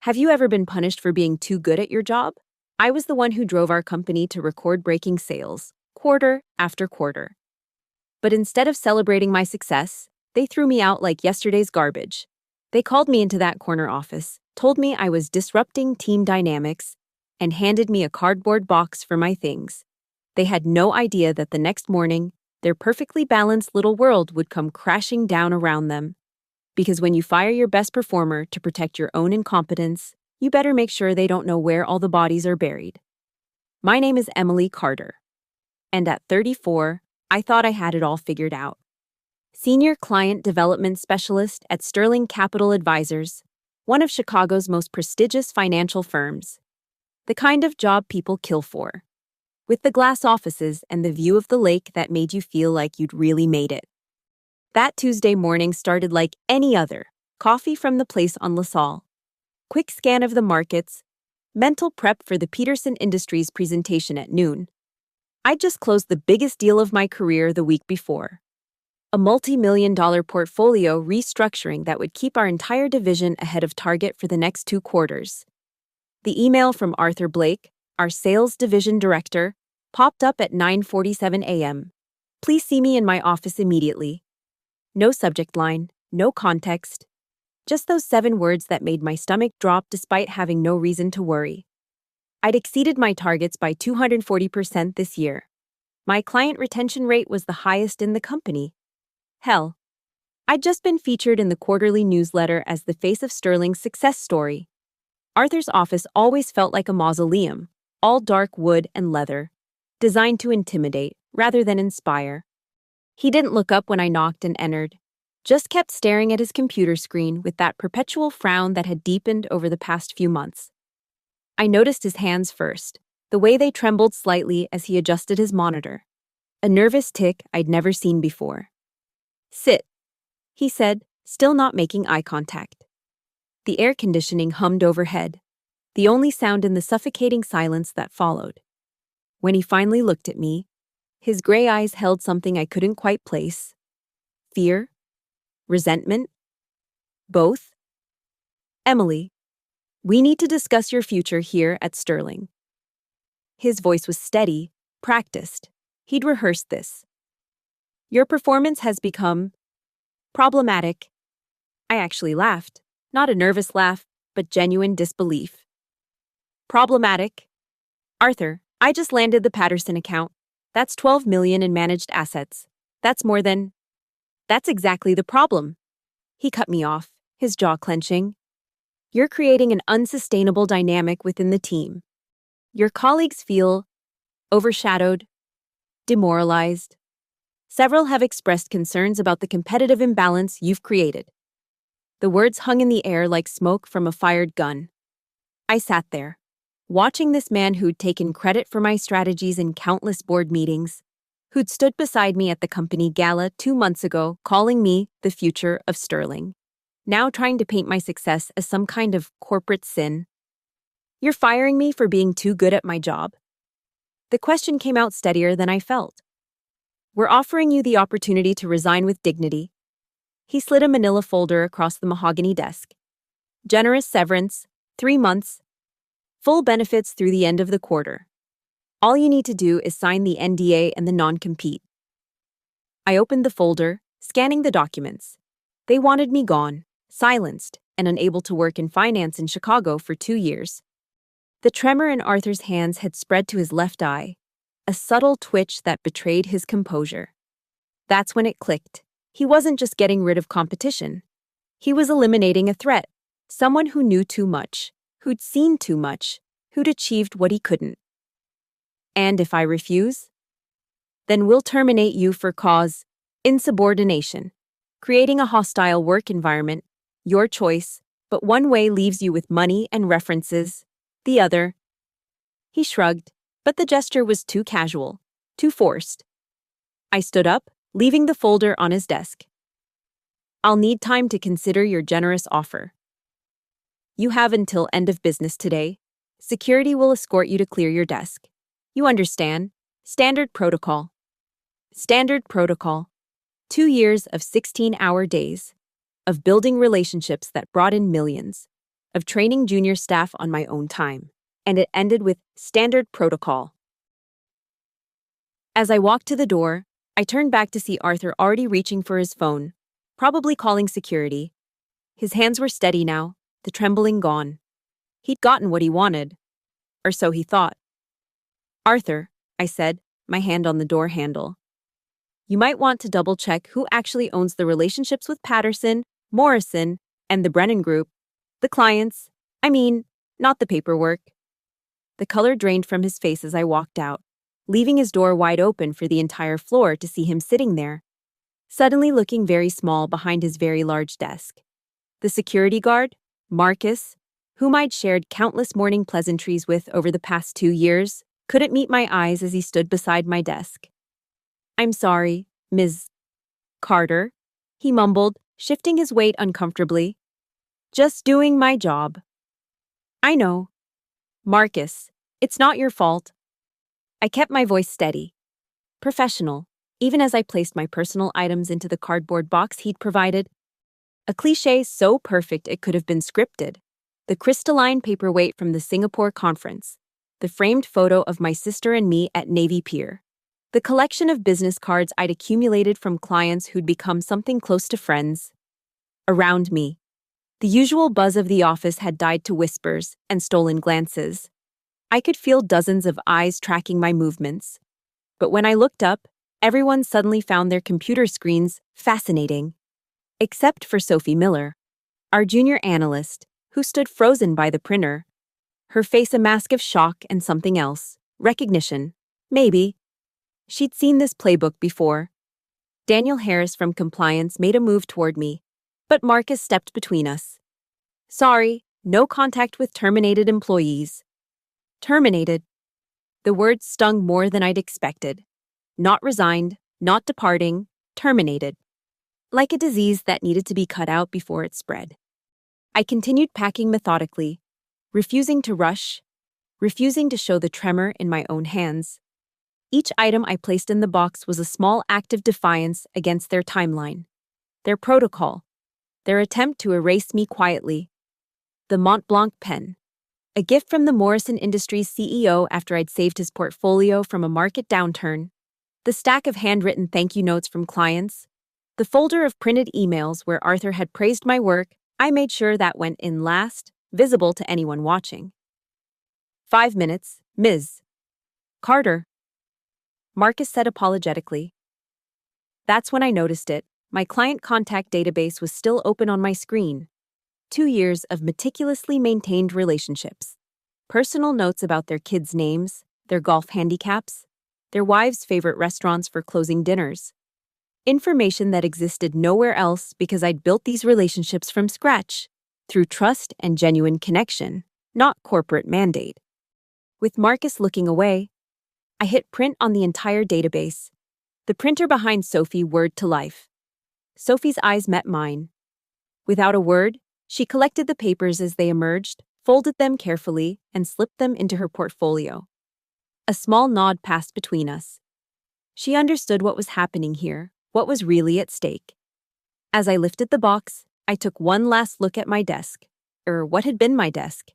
Have you ever been punished for being too good at your job? I was the one who drove our company to record-breaking sales, quarter after quarter. But instead of celebrating my success, they threw me out like yesterday's garbage. They called me into that corner office, told me I was disrupting team dynamics, and handed me a cardboard box for my things. They had no idea that the next morning, their perfectly balanced little world would come crashing down around them. Because when you fire your best performer to protect your own incompetence, you better make sure they don't know where all the bodies are buried. My name is Emily Carter. And at 34, I thought I had it all figured out. Senior Client Development Specialist at Sterling Capital Advisors, one of Chicago's most prestigious financial firms. The kind of job people kill for. With the glass offices and the view of the lake that made you feel like you'd really made it. That Tuesday morning started like any other. Coffee from the place on LaSalle. Quick scan of the markets. Mental prep for the Peterson Industries presentation at noon. I'd just closed the biggest deal of my career the week before. A multi-million-dollar portfolio restructuring that would keep our entire division ahead of target for the next 2 quarters. The email from Arthur Blake, our sales division director, popped up at 9:47 a.m. Please see me in my office immediately. No subject line, no context. Just those 7 words that made my stomach drop despite having no reason to worry. I'd exceeded my targets by 240% this year. My client retention rate was the highest in the company. Hell, I'd just been featured in the quarterly newsletter as the face of Sterling's success story. Arthur's office always felt like a mausoleum, all dark wood and leather, designed to intimidate rather than inspire. He didn't look up when I knocked and entered, just kept staring at his computer screen with that perpetual frown that had deepened over the past few months. I noticed his hands first, the way they trembled slightly as he adjusted his monitor. A nervous tick I'd never seen before. "Sit," he said, still not making eye contact. The air conditioning hummed overhead, the only sound in the suffocating silence that followed. When he finally looked at me, his gray eyes held something I couldn't quite place. Fear? Resentment? Both? "Emily, we need to discuss your future here at Sterling." His voice was steady, practiced. He'd rehearsed this. "Your performance has become problematic." I actually laughed, not a nervous laugh, but genuine disbelief. "Problematic? Arthur, I just landed the Patterson account. That's $12 million in managed assets. That's more than..." "That's exactly the problem." He cut me off, his jaw clenching. "You're creating an unsustainable dynamic within the team. Your colleagues feel overshadowed, demoralized. Several have expressed concerns about the competitive imbalance you've created." The words hung in the air like smoke from a fired gun. I sat there, watching this man who'd taken credit for my strategies in countless board meetings, who'd stood beside me at the company gala 2 months ago, calling me the future of Sterling, now trying to paint my success as some kind of corporate sin. "You're firing me for being too good at my job?" The question came out steadier than I felt. "We're offering you the opportunity to resign with dignity." He slid a manila folder across the mahogany desk. "Generous severance, 3 months, full benefits through the end of the quarter. All you need to do is sign the NDA and the non-compete." I opened the folder, scanning the documents. They wanted me gone, silenced, and unable to work in finance in Chicago for 2 years. The tremor in Arthur's hands had spread to his left eye, a subtle twitch that betrayed his composure. That's when it clicked. He wasn't just getting rid of competition. He was eliminating a threat, someone who knew too much, who'd seen too much, who'd achieved what he couldn't. "And if I refuse? Then we'll terminate you for cause insubordination, creating a hostile work environment, your choice, but one way leaves you with money and references, the other." He shrugged, but the gesture was too casual, too forced. I stood up, leaving the folder on his desk. "I'll need time to consider your generous offer. You have until end of business today. Security will escort you to clear your desk. You understand. Standard protocol." Standard protocol. 2 years of 16-hour days, of building relationships that brought in millions, of training junior staff on my own time, and it ended with standard protocol. As I walked to the door, I turned back to see Arthur already reaching for his phone, probably calling security. His hands were steady now, the trembling gone. He'd gotten what he wanted, or so he thought. "Arthur," I said, my hand on the door handle. "You might want to double-check who actually owns the relationships with Patterson, Morrison, and the Brennan Group. The clients. I mean, not the paperwork." The color drained from his face as I walked out, leaving his door wide open for the entire floor to see him sitting there, suddenly looking very small behind his very large desk. The security guard, Marcus, whom I'd shared countless morning pleasantries with over the past 2 years, couldn't meet my eyes as he stood beside my desk. "I'm sorry, Ms. Carter," he mumbled, shifting his weight uncomfortably. "Just doing my job." "I know. Marcus, it's not your fault." I kept my voice steady, professional, even as I placed my personal items into the cardboard box he'd provided. A cliché so perfect it could have been scripted. The crystalline paperweight from the Singapore conference, the framed photo of my sister and me at Navy Pier, the collection of business cards I'd accumulated from clients who'd become something close to friends. Around me, the usual buzz of the office had died to whispers and stolen glances. I could feel dozens of eyes tracking my movements. But when I looked up, everyone suddenly found their computer screens fascinating. Except for Sophie Miller, our junior analyst, who stood frozen by the printer. Her face a mask of shock and something else. Recognition. Maybe. She'd seen this playbook before. Daniel Harris from compliance made a move toward me, but Marcus stepped between us. "Sorry, no contact with terminated employees." Terminated. The word stung more than I'd expected. Not resigned, not departing, terminated. Like a disease that needed to be cut out before it spread. I continued packing methodically, refusing to rush, refusing to show the tremor in my own hands. Each item I placed in the box was a small act of defiance against their timeline, their protocol, their attempt to erase me quietly. The Mont Blanc pen. A gift from the Morrison Industries CEO after I'd saved his portfolio from a market downturn. The stack of handwritten thank you notes from clients. The folder of printed emails where Arthur had praised my work. I made sure that went in last, visible to anyone watching. 5 minutes, Ms. Carter. Marcus said apologetically. That's when I noticed it. My client contact database was still open on my screen. 2 years of meticulously maintained relationships. Personal notes about their kids' names, their golf handicaps, their wives' favorite restaurants for closing dinners. Information that existed nowhere else because I'd built these relationships from scratch, through trust and genuine connection, not corporate mandate. With Marcus looking away, I hit print on the entire database. The printer behind Sophie whirred to life. Sophie's eyes met mine. Without a word, she collected the papers as they emerged, folded them carefully, and slipped them into her portfolio. A small nod passed between us. She understood what was happening here, what was really at stake. As I lifted the box, I took one last look at my desk, or what had been my desk.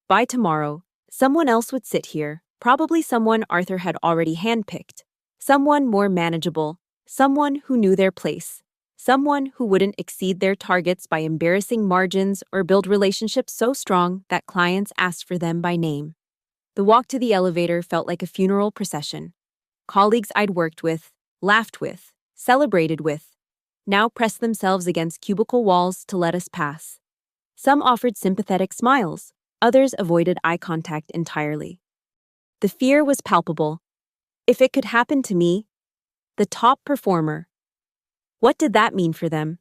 By tomorrow, someone else would sit here, probably someone Arthur had already handpicked, someone more manageable, someone who knew their place. Someone who wouldn't exceed their targets by embarrassing margins or build relationships so strong that clients asked for them by name. The walk to the elevator felt like a funeral procession. Colleagues I'd worked with, laughed with, celebrated with, now pressed themselves against cubicle walls to let us pass. Some offered sympathetic smiles, others avoided eye contact entirely. The fear was palpable. If it could happen to me, the top performer, what did that mean for them?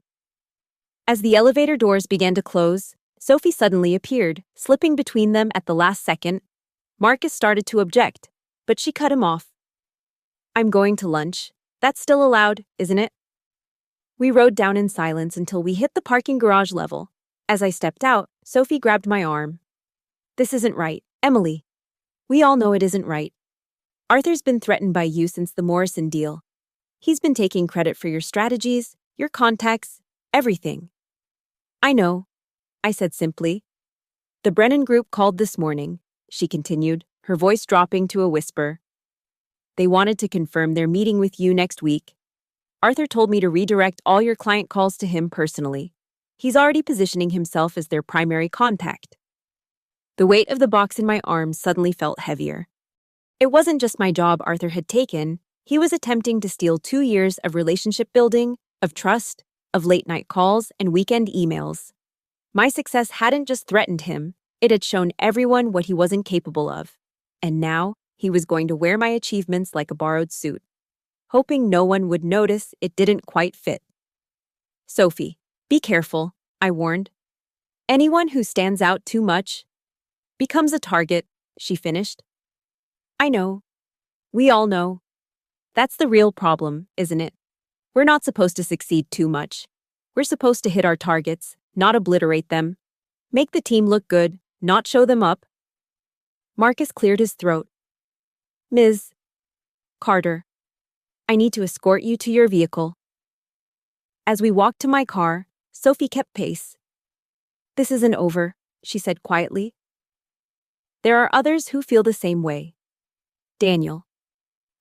As the elevator doors began to close, Sophie suddenly appeared, slipping between them at the last second. Marcus started to object, but she cut him off. "I'm going to lunch. That's still allowed, isn't it?" We rode down in silence until we hit the parking garage level. As I stepped out, Sophie grabbed my arm. "This isn't right, Emily. We all know it isn't right. Arthur's been threatened by you since the Morrison deal. He's been taking credit for your strategies, your contacts, everything." "I know," I said simply. The Brennan Group called this morning, she continued, her voice dropping to a whisper. They wanted to confirm their meeting with you next week. Arthur told me to redirect all your client calls to him personally. He's already positioning himself as their primary contact. The weight of the box in my arms suddenly felt heavier. It wasn't just my job Arthur had taken, he was attempting to steal 2 years of relationship building, of trust, of late-night calls and weekend emails. My success hadn't just threatened him, it had shown everyone what he wasn't capable of. And now, he was going to wear my achievements like a borrowed suit, hoping no one would notice it didn't quite fit. Sophie, be careful, I warned. Anyone who stands out too much becomes a target, she finished. I know. We all know. That's the real problem, isn't it? We're not supposed to succeed too much. We're supposed to hit our targets, not obliterate them. Make the team look good, not show them up. Marcus cleared his throat. Ms. Carter, I need to escort you to your vehicle. As we walked to my car, Sophie kept pace. This isn't over, she said quietly. There are others who feel the same way. Daniel,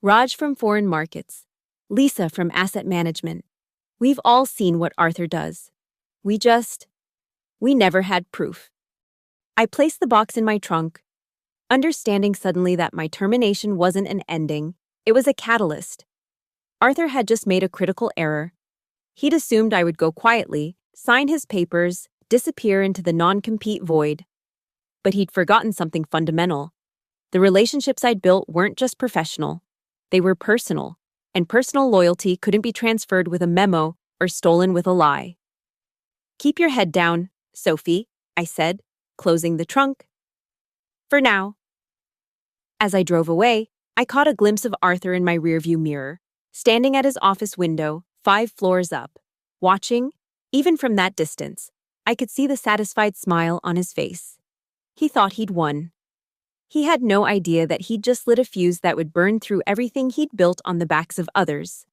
Raj from foreign markets, Lisa from asset management. We've all seen what Arthur does. We never had proof. I placed the box in my trunk, understanding suddenly that my termination wasn't an ending, it was a catalyst. Arthur had just made a critical error. He'd assumed I would go quietly, sign his papers, disappear into the non-compete void. But he'd forgotten something fundamental. The relationships I'd built weren't just professional. They were personal, and personal loyalty couldn't be transferred with a memo or stolen with a lie. Keep your head down, Sophie, I said, closing the trunk. For now. As I drove away, I caught a glimpse of Arthur in my rearview mirror, standing at his office window, 5 floors up, watching. Even from that distance, I could see the satisfied smile on his face. He thought he'd won. He had no idea that he'd just lit a fuse that would burn through everything he'd built on the backs of others.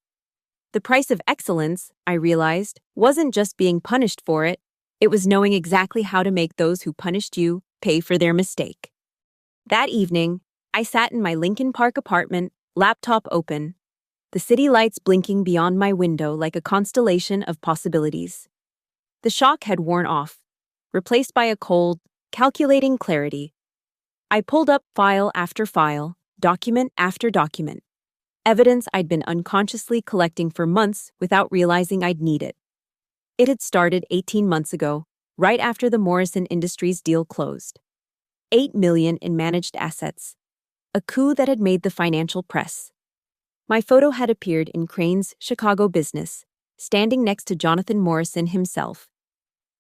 The price of excellence, I realized, wasn't just being punished for it, it was knowing exactly how to make those who punished you pay for their mistake. That evening, I sat in my Lincoln Park apartment, laptop open, the city lights blinking beyond my window like a constellation of possibilities. The shock had worn off, replaced by a cold, calculating clarity. I pulled up file after file, document after document. Evidence I'd been unconsciously collecting for months without realizing I'd need it. It had started 18 months ago, right after the Morrison Industries deal closed. $8 million in managed assets. A coup that had made the financial press. My photo had appeared in Crane's Chicago Business, standing next to Jonathan Morrison himself.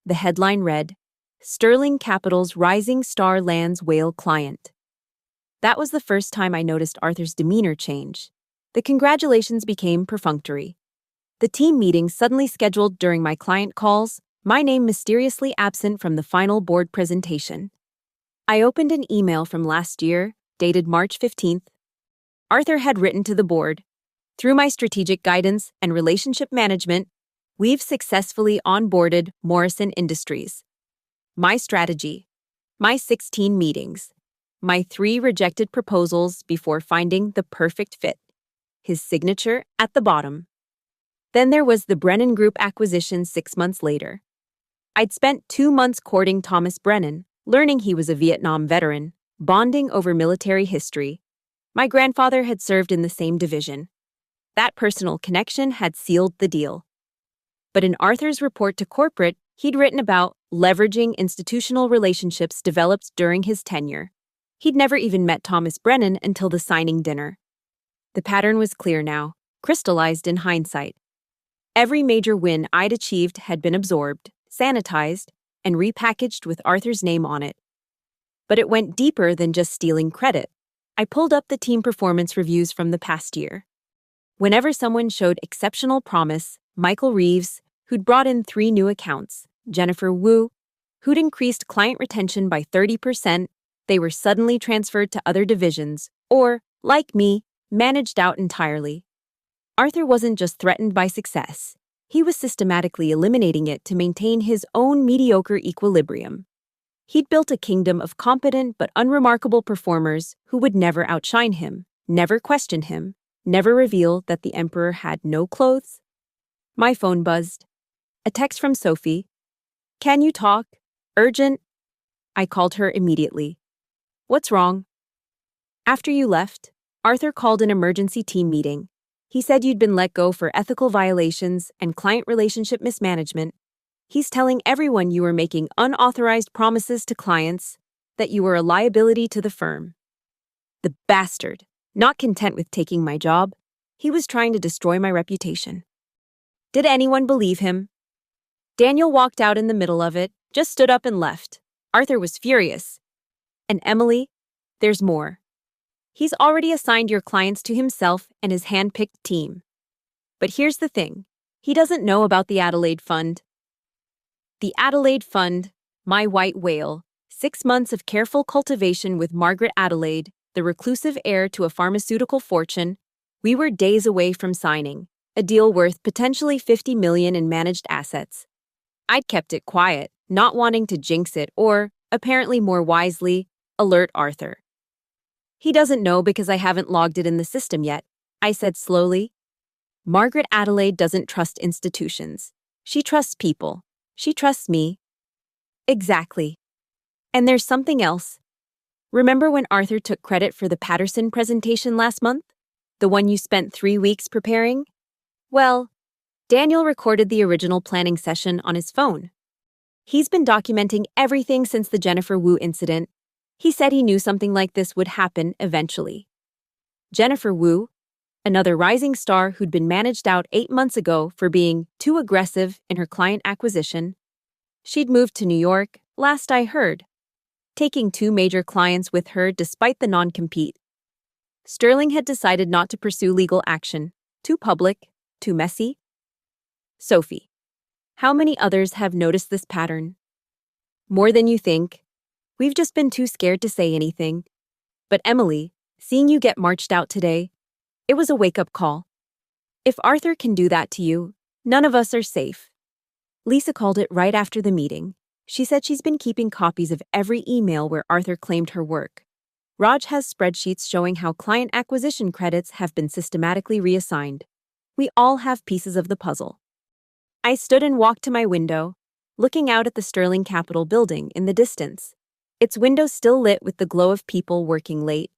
The headline read, Sterling Capital's Rising Star Lands Whale Client. That was the first time I noticed Arthur's demeanor change. The congratulations became perfunctory. The team meeting suddenly scheduled during my client calls, my name mysteriously absent from the final board presentation. I opened an email from last year, dated March 15th. Arthur had written to the board, through my strategic guidance and relationship management, we've successfully onboarded Morrison Industries. My strategy, my 16 meetings, my 3 rejected proposals before finding the perfect fit. His signature at the bottom. Then there was the Brennan Group acquisition 6 months later. I'd spent 2 months courting Thomas Brennan, learning he was a Vietnam veteran, bonding over military history. My grandfather had served in the same division. That personal connection had sealed the deal. But in Arthur's report to corporate, he'd written about leveraging institutional relationships developed during his tenure. He'd never even met Thomas Brennan until the signing dinner. The pattern was clear now, crystallized in hindsight. Every major win I'd achieved had been absorbed, sanitized, and repackaged with Arthur's name on it. But it went deeper than just stealing credit. I pulled up the team performance reviews from the past year. Whenever someone showed exceptional promise, Michael Reeves, who'd brought in 3 new accounts, Jennifer Wu, who'd increased client retention by 30%, they were suddenly transferred to other divisions, or, like me, managed out entirely. Arthur wasn't just threatened by success. He was systematically eliminating it to maintain his own mediocre equilibrium. He'd built a kingdom of competent but unremarkable performers who would never outshine him, never question him, never reveal that the emperor had no clothes. My phone buzzed. A text from Sophie. "Can you talk? Urgent." I called her immediately. "What's wrong?" "After you left, Arthur called an emergency team meeting. He said you'd been let go for ethical violations and client relationship mismanagement. He's telling everyone you were making unauthorized promises to clients, that you were a liability to the firm." The bastard, not content with taking my job, he was trying to destroy my reputation. Did anyone believe him? Daniel walked out in the middle of it, just stood up and left. Arthur was furious. And Emily, there's more. He's already assigned your clients to himself and his hand-picked team. But here's the thing. He doesn't know about the Adelaide Fund. The Adelaide Fund, my white whale, 6 months of careful cultivation with Margaret Adelaide, the reclusive heir to a pharmaceutical fortune, we were days away from signing, a deal worth potentially $50 million in managed assets. I'd kept it quiet, not wanting to jinx it or, apparently more wisely, alert Arthur. He doesn't know because I haven't logged it in the system yet, I said slowly. Margaret Adelaide doesn't trust institutions. She trusts people. She trusts me. Exactly. And there's something else. Remember when Arthur took credit for the Patterson presentation last month? The one you spent 3 weeks preparing? Well, Daniel recorded the original planning session on his phone. He's been documenting everything since the Jennifer Wu incident. He said he knew something like this would happen eventually. Jennifer Wu, another rising star who'd been managed out 8 months ago for being too aggressive in her client acquisition. She'd moved to New York, last I heard, taking 2 major clients with her despite the non-compete. Sterling had decided not to pursue legal action. Too public, too messy. Sophie, how many others have noticed this pattern? More than you think. We've just been too scared to say anything. But Emily, seeing you get marched out today, it was a wake-up call. If Arthur can do that to you, none of us are safe. Lisa called it right after the meeting. She said she's been keeping copies of every email where Arthur claimed her work. Raj has spreadsheets showing how client acquisition credits have been systematically reassigned. We all have pieces of the puzzle. I stood and walked to my window, looking out at the Sterling Capitol building in the distance. Its windows still lit with the glow of people working late,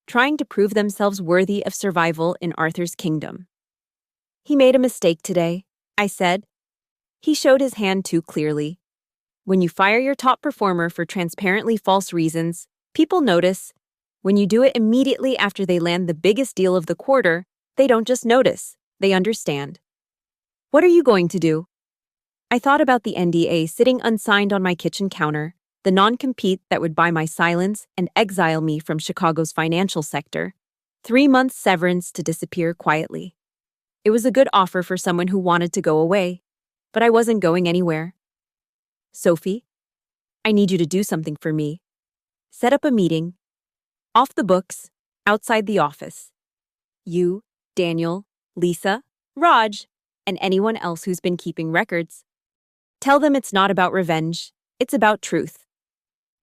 trying to prove themselves worthy of survival in Arthur's kingdom. He made a mistake today, I said. He showed his hand too clearly. When you fire your top performer for transparently false reasons, people notice. When you do it immediately after they land the biggest deal of the quarter, they don't just notice, they understand. What are you going to do? I thought about the NDA sitting unsigned on my kitchen counter, the non-compete that would buy my silence and exile me from Chicago's financial sector, 3 months severance to disappear quietly. It was a good offer for someone who wanted to go away, but I wasn't going anywhere. Sophie, I need you to do something for me. Set up a meeting. Off the books, outside the office. You, Daniel, Lisa, Raj, and anyone else who's been keeping records. Tell them it's not about revenge, it's about truth.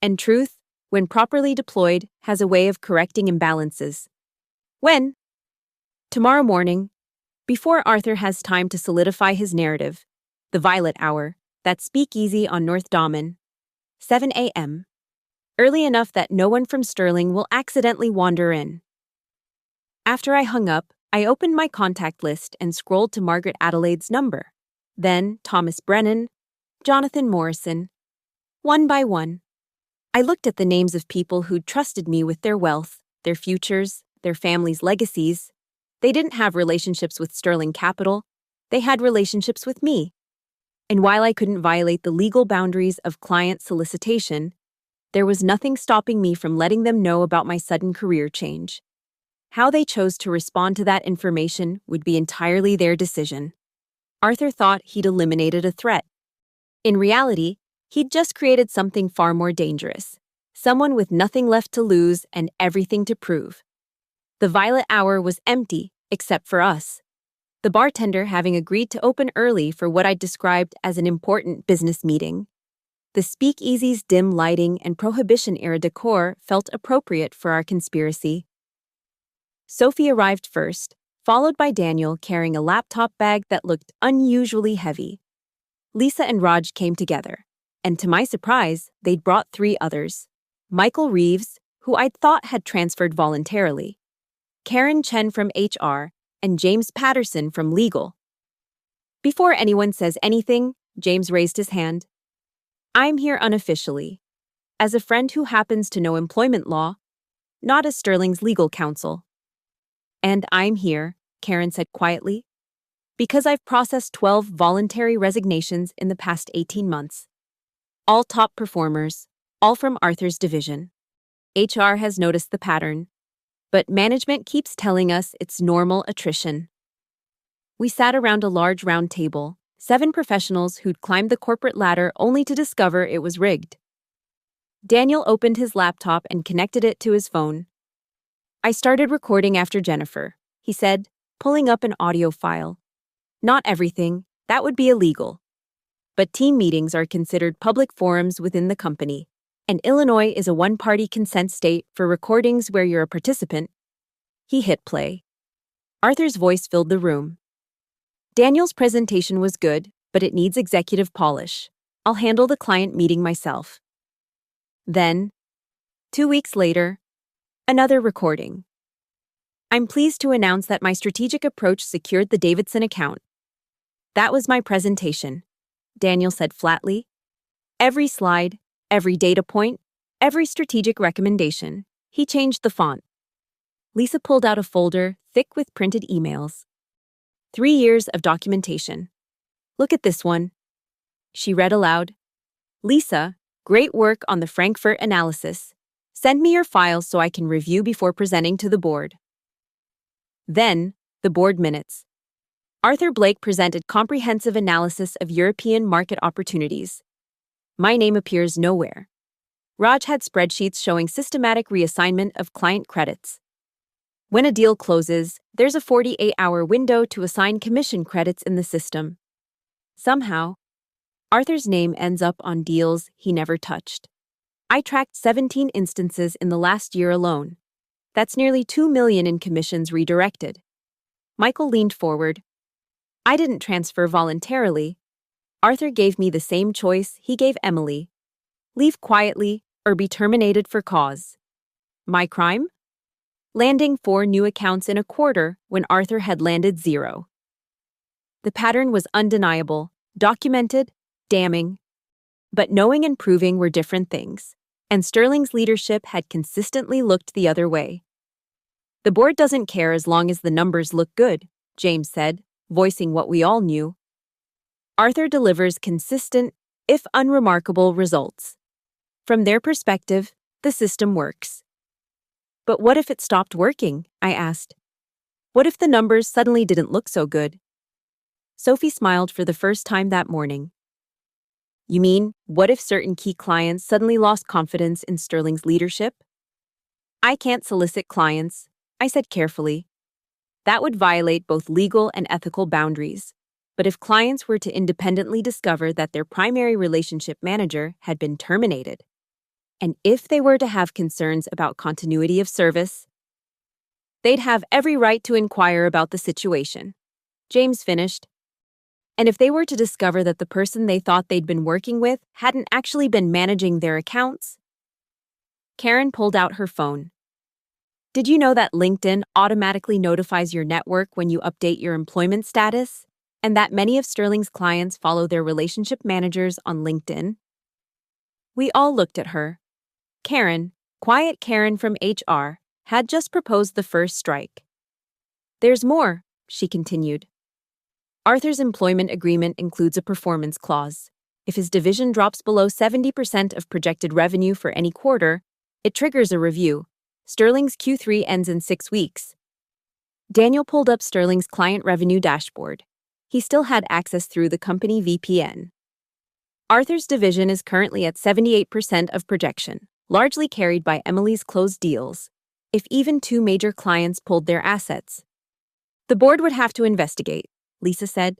And truth, when properly deployed, has a way of correcting imbalances. When? Tomorrow morning, before Arthur has time to solidify his narrative, the Violet Hour, that speakeasy on North Damen, 7 a.m., early enough that no one from Sterling will accidentally wander in. After I hung up, I opened my contact list and scrolled to Margaret Adelaide's number. Then Thomas Brennan, Jonathan Morrison. One by one, I looked at the names of people who'd trusted me with their wealth, their futures, their families' legacies. They didn't have relationships with Sterling Capital. They had relationships with me. And while I couldn't violate the legal boundaries of client solicitation, there was nothing stopping me from letting them know about my sudden career change. How they chose to respond to that information would be entirely their decision. Arthur thought he'd eliminated a threat. In reality, he'd just created something far more dangerous. Someone with nothing left to lose and everything to prove. The Violet Hour was empty, except for us. The bartender having agreed to open early for what I described as an important business meeting. The The speakeasy's dim lighting and Prohibition-era decor felt appropriate for our conspiracy. Sophie arrived first, followed by Daniel carrying a laptop bag that looked unusually heavy. Lisa and Raj came together, and to my surprise, they'd brought 3 others. Michael Reeves, who I'd thought had transferred voluntarily, Karen Chen from HR, and James Patterson from Legal. Before anyone says anything, James raised his hand. I'm here unofficially, as a friend who happens to know employment law, not as Sterling's legal counsel. And I'm here, Karen said quietly, because I've processed 12 voluntary resignations in the past 18 months. All top performers, all from Arthur's division. HR has noticed the pattern, but management keeps telling us it's normal attrition. We sat around a large round table, 7 professionals who'd climbed the corporate ladder only to discover it was rigged. Daniel opened his laptop and connected it to his phone. I started recording after Jennifer, he said, pulling up an audio file. Not everything, that would be illegal. But team meetings are considered public forums within the company, and Illinois is a one-party consent state for recordings where you're a participant. He hit play. Arthur's voice filled the room. Daniel's presentation was good, but it needs executive polish. I'll handle the client meeting myself. Then, 2 weeks later, another recording. I'm pleased to announce that my strategic approach secured the Davidson account. That was my presentation, Daniel said flatly. Every slide, every data point, every strategic recommendation. He changed the font. Lisa pulled out a folder thick with printed emails. 3 years of documentation. Look at this one. She read aloud. Lisa, great work on the Frankfurt analysis. Send me your files so I can review before presenting to the board. Then, the board minutes. Arthur Blake presented comprehensive analysis of European market opportunities. My name appears nowhere. Raj had spreadsheets showing systematic reassignment of client credits. When a deal closes, there's a 48-hour window to assign commission credits in the system. Somehow, Arthur's name ends up on deals he never touched. I tracked 17 instances in the last year alone. That's nearly $2 million in commissions redirected. Michael leaned forward. I didn't transfer voluntarily. Arthur gave me the same choice he gave Emily. Leave quietly or be terminated for cause. My crime? Landing 4 new accounts in a quarter when Arthur had landed 0. The pattern was undeniable, documented, damning. But knowing and proving were different things, and Sterling's leadership had consistently looked the other way. The board doesn't care as long as the numbers look good, James said, voicing what we all knew. Arthur delivers consistent, if unremarkable, results. From their perspective, the system works. But what if it stopped working? I asked. What if the numbers suddenly didn't look so good? Sophie smiled for the first time that morning. You mean, what if certain key clients suddenly lost confidence in Sterling's leadership? I can't solicit clients, I said carefully. That would violate both legal and ethical boundaries. But if clients were to independently discover that their primary relationship manager had been terminated, and if they were to have concerns about continuity of service, they'd have every right to inquire about the situation. James finished. And if they were to discover that the person they thought they'd been working with hadn't actually been managing their accounts? Karen pulled out her phone. Did you know that LinkedIn automatically notifies your network when you update your employment status, and that many of Sterling's clients follow their relationship managers on LinkedIn? We all looked at her. Karen, quiet Karen from HR, had just proposed the first strike. There's more, she continued. Arthur's employment agreement includes a performance clause. If his division drops below 70% of projected revenue for any quarter, it triggers a review. Sterling's Q3 ends in 6 weeks. Daniel pulled up Sterling's client revenue dashboard. He still had access through the company VPN. Arthur's division is currently at 78% of projection, largely carried by Emily's closed deals, if even 2 major clients pulled their assets. The board would have to investigate, Lisa said.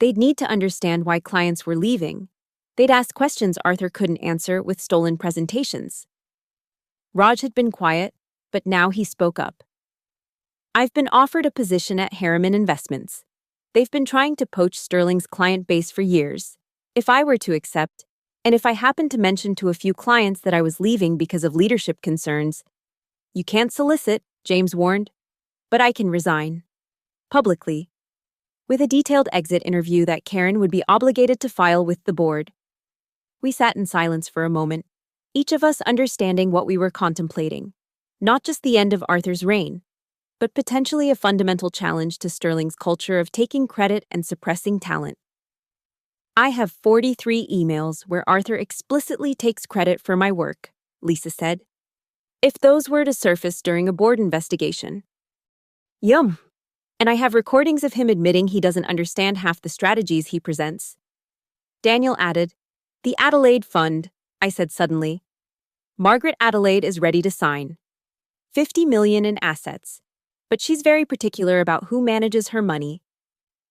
They'd need to understand why clients were leaving, They'd ask questions Arthur couldn't answer with stolen presentations. Raj had been quiet, but now he spoke up. I've been offered a position at Harriman Investments. They've been trying to poach Sterling's client base for years. If I were to accept, and if I happened to mention to a few clients that I was leaving because of leadership concerns, you can't solicit, James warned, but I can resign. Publicly. With a detailed exit interview that Karen would be obligated to file with the board. We sat in silence for a moment, each of us understanding what we were contemplating. Not just the end of Arthur's reign, but potentially a fundamental challenge to Sterling's culture of taking credit and suppressing talent. I have 43 emails where Arthur explicitly takes credit for my work, Lisa said. If those were to surface during a board investigation. Yum. And I have recordings of him admitting he doesn't understand half the strategies he presents. Daniel added, The Adelaide Fund, I said suddenly. Margaret Adelaide is ready to sign. $50 million in assets. But she's very particular about who manages her money.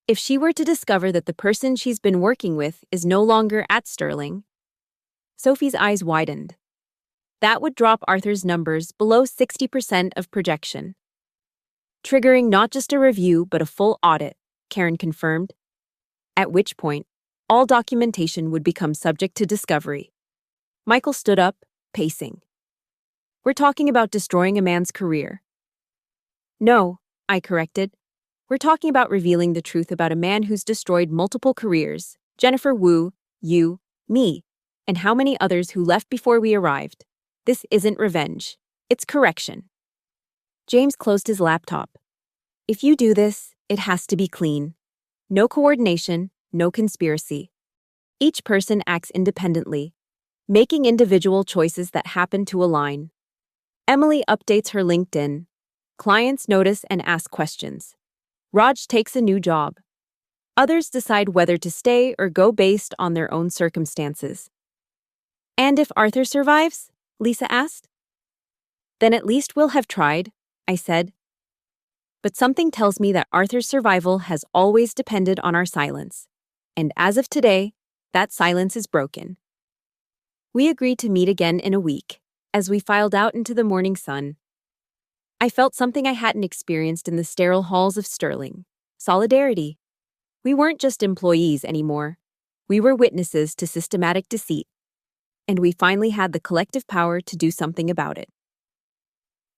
If she were to discover that the person she's been working with is no longer at Sterling. Sophie's eyes widened. That would drop Arthur's numbers below 60% of projection. Triggering not just a review but a full audit, Karen confirmed. At which point, all documentation would become subject to discovery. Michael stood up, pacing. We're talking about destroying a man's career. No, I corrected. We're talking about revealing the truth about a man who's destroyed multiple careers. Jennifer Wu, you, me, and how many others who left before we arrived. This isn't revenge. It's correction. James closed his laptop. If you do this, it has to be clean. No coordination, no conspiracy. Each person acts independently, making individual choices that happen to align. Emily updates her LinkedIn. Clients notice and ask questions. Raj takes a new job. Others decide whether to stay or go based on their own circumstances. And if Arthur survives? Lisa asked. Then at least we'll have tried, I said. But something tells me that Arthur's survival has always depended on our silence. And as of today, that silence is broken. We agreed to meet again in a week, as we filed out into the morning sun. I felt something I hadn't experienced in the sterile halls of Sterling. Solidarity. We weren't just employees anymore. We were witnesses to systematic deceit. And we finally had the collective power to do something about it.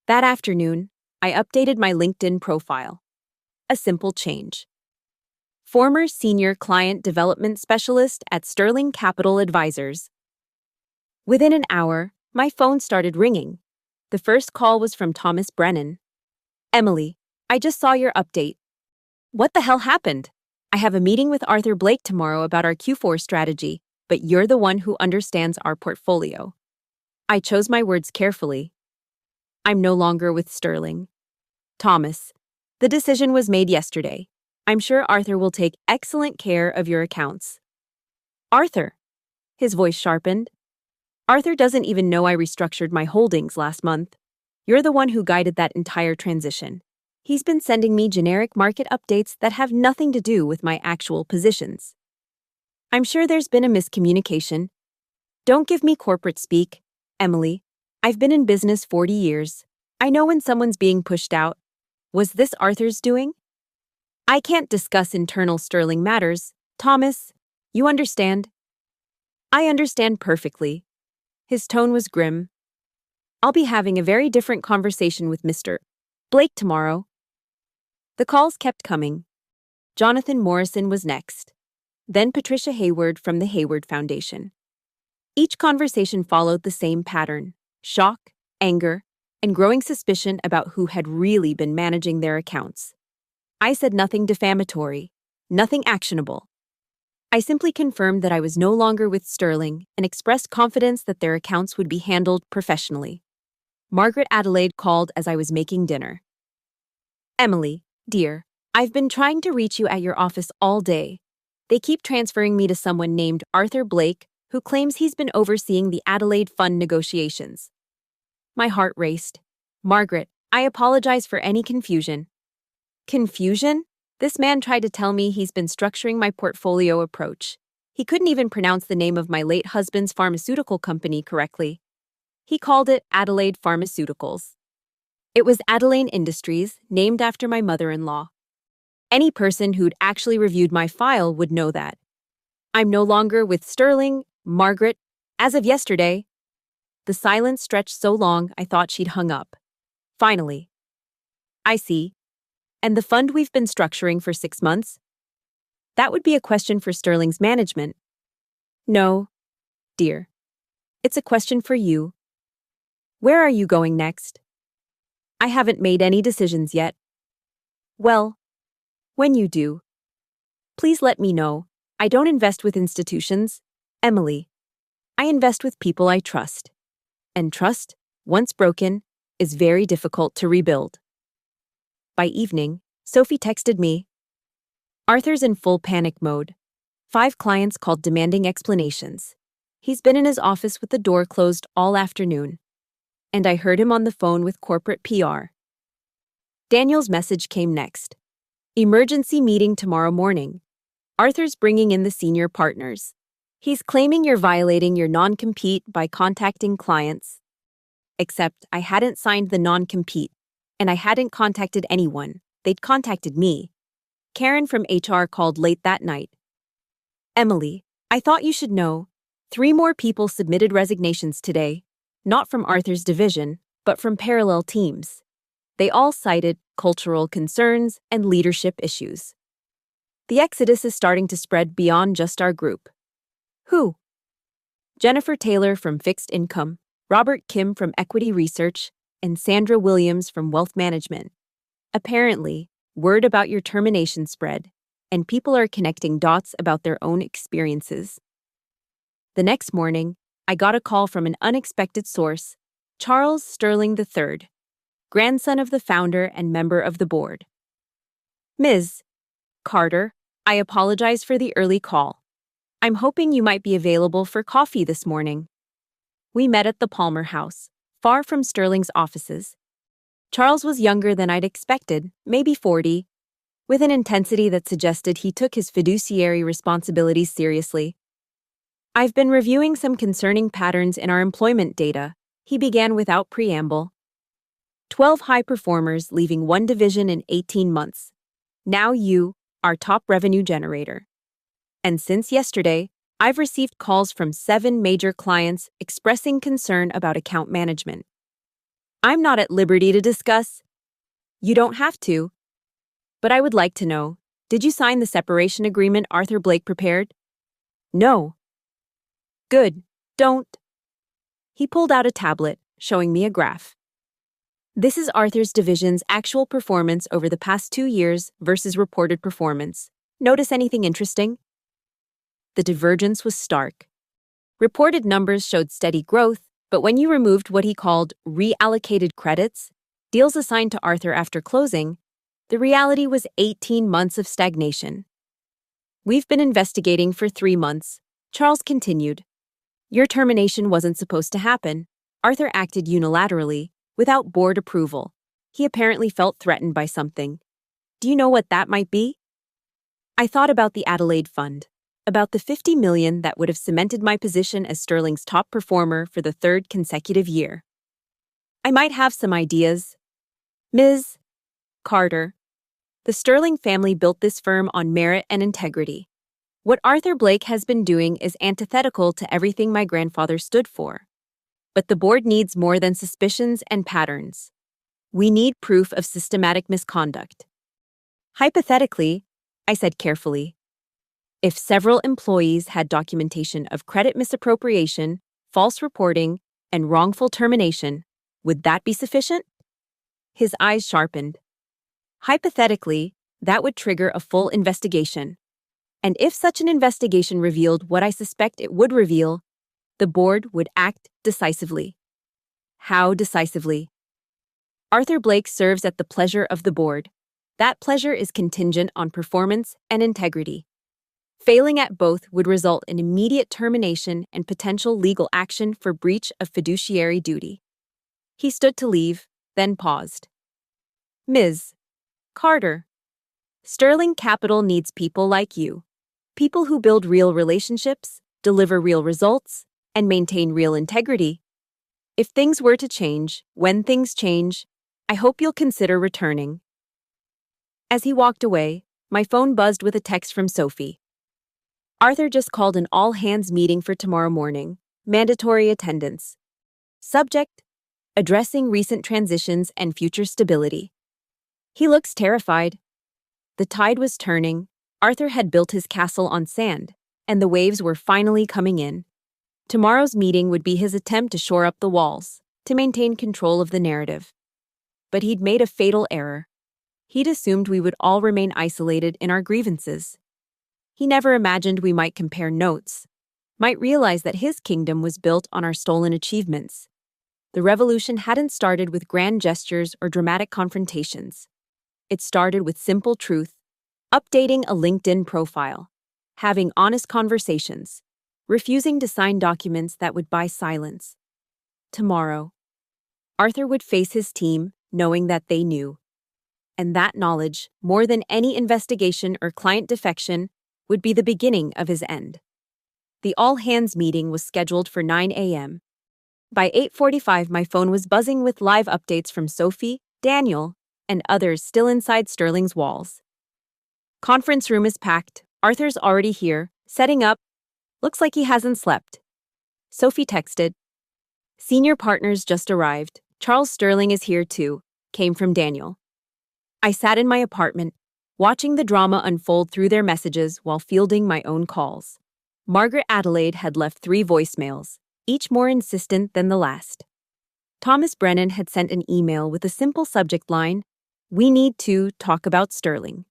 That afternoon, I updated my LinkedIn profile. A simple change. Former Senior Client Development Specialist at Sterling Capital Advisors. Within an hour, my phone started ringing. The first call was from Thomas Brennan. Emily, I just saw your update. What the hell happened? I have a meeting with Arthur Blake tomorrow about our Q4 strategy, but you're the one who understands our portfolio. I chose my words carefully. I'm no longer with Sterling. Thomas, the decision was made yesterday. I'm sure Arthur will take excellent care of your accounts. Arthur. His voice sharpened. Arthur doesn't even know I restructured my holdings last month. You're the one who guided that entire transition. He's been sending me generic market updates that have nothing to do with my actual positions. I'm sure there's been a miscommunication. Don't give me corporate speak, Emily. I've been in business 40 years. I know when someone's being pushed out. Was this Arthur's doing? I can't discuss internal Sterling matters, Thomas. You understand? I understand perfectly. His tone was grim. I'll be having a very different conversation with Mr. Blake tomorrow. The calls kept coming. Jonathan Morrison was next. Then Patricia Hayward from the Hayward Foundation. Each conversation followed the same pattern: shock, anger, and growing suspicion about who had really been managing their accounts. I said nothing defamatory, nothing actionable. I simply confirmed that I was no longer with Sterling and expressed confidence that their accounts would be handled professionally. Margaret Adelaide called as I was making dinner. Emily, dear, I've been trying to reach you at your office all day. They keep transferring me to someone named Arthur Blake, who claims he's been overseeing the Adelaide Fund negotiations. My heart raced. Margaret, I apologize for any confusion. Confusion? This man tried to tell me he's been structuring my portfolio approach. He couldn't even pronounce the name of my late husband's pharmaceutical company correctly. He called it Adelaide Pharmaceuticals. It was Adelaide Industries, named after my mother-in-law. Any person who'd actually reviewed my file would know that. I'm no longer with Sterling, Margaret, as of yesterday. The silence stretched so long I thought she'd hung up. Finally. I see. And the fund we've been structuring for 6 months? That would be a question for Sterling's management. No, dear. It's a question for you. Where are you going next? I haven't made any decisions yet. Well, when you do, please let me know. I don't invest with institutions, Emily. I invest with people I trust. And trust, once broken, is very difficult to rebuild. By evening, Sophie texted me. Arthur's in full panic mode. 5 clients called demanding explanations. He's been in his office with the door closed all afternoon. And I heard him on the phone with corporate PR. Daniel's message came next. Emergency meeting tomorrow morning. Arthur's bringing in the senior partners. He's claiming you're violating your non-compete by contacting clients. Except I hadn't signed the non-compete, and I hadn't contacted anyone. They'd contacted me. Karen from HR called late that night. Emily, I thought you should know. 3 more people submitted resignations today, not from Arthur's division, but from parallel teams. They all cited cultural concerns and leadership issues. The exodus is starting to spread beyond just our group. Who? Jennifer Taylor from Fixed Income, Robert Kim from Equity Research, and Sandra Williams from Wealth Management. Apparently, word about your termination spread, and people are connecting dots about their own experiences. The next morning, I got a call from an unexpected source, Charles Sterling III, grandson of the founder and member of the board. Ms. Carter, I apologize for the early call. I'm hoping you might be available for coffee this morning. We met at the Palmer House, far from Sterling's offices. Charles was younger than I'd expected, maybe 40, with an intensity that suggested he took his fiduciary responsibilities seriously. I've been reviewing some concerning patterns in our employment data, he began without preamble. 12 high performers leaving one division in 18 months. Now you, our top revenue generator. And since yesterday, I've received calls from 7 major clients expressing concern about account management. I'm not at liberty to discuss. You don't have to. But I would like to know, did you sign the separation agreement Arthur Blake prepared? No. Good, don't. He pulled out a tablet, showing me a graph. This is Arthur's division's actual performance over the past 2 years versus reported performance. Notice anything interesting? The divergence was stark. Reported numbers showed steady growth, but when you removed what he called reallocated credits, deals assigned to Arthur after closing, the reality was 18 months of stagnation. We've been investigating for 3 months, Charles continued. Your termination wasn't supposed to happen. Arthur acted unilaterally, without board approval. He apparently felt threatened by something. Do you know what that might be? I thought about the Adelaide Fund, about the $50 million that would have cemented my position as Sterling's top performer for the 3rd consecutive year. I might have some ideas. Ms. Carter, the Sterling family built this firm on merit and integrity. What Arthur Blake has been doing is antithetical to everything my grandfather stood for. But the board needs more than suspicions and patterns. We need proof of systematic misconduct. Hypothetically, I said carefully, if several employees had documentation of credit misappropriation, false reporting, and wrongful termination, would that be sufficient? His eyes sharpened. Hypothetically, that would trigger a full investigation. And if such an investigation revealed what I suspect it would reveal, the board would act decisively. How decisively? Arthur Blake serves at the pleasure of the board. That pleasure is contingent on performance and integrity. Failing at both would result in immediate termination and potential legal action for breach of fiduciary duty. He stood to leave, then paused. Ms. Carter, Sterling Capital needs people like you. People who build real relationships, deliver real results, and maintain real integrity. If things were to change, when things change, I hope you'll consider returning. As he walked away, my phone buzzed with a text from Sophie. Arthur just called an all-hands meeting for tomorrow morning. Mandatory attendance. Subject: addressing recent transitions and future stability. He looks terrified. The tide was turning. Arthur had built his castle on sand, and the waves were finally coming in. Tomorrow's meeting would be his attempt to shore up the walls, to maintain control of the narrative. But he'd made a fatal error. He'd assumed we would all remain isolated in our grievances. He never imagined we might compare notes, might realize that his kingdom was built on our stolen achievements. The revolution hadn't started with grand gestures or dramatic confrontations. It started with simple truth, updating a LinkedIn profile, having honest conversations, refusing to sign documents that would buy silence. Tomorrow, Arthur would face his team knowing that they knew. And that knowledge, more than any investigation or client defection, would be the beginning of his end. The all-hands meeting was scheduled for 9 a.m. By 8:45, my phone was buzzing with live updates from Sophie, Daniel, and others still inside Sterling's walls. Conference room is packed. Arthur's already here, setting up. Looks like he hasn't slept. Sophie texted. Senior partners just arrived. Charles Sterling is here too, came from Daniel. I sat in my apartment, watching the drama unfold through their messages while fielding my own calls. Margaret Adelaide had left 3 voicemails, each more insistent than the last. Thomas Brennan had sent an email with a simple subject line, "We need to talk about Sterling."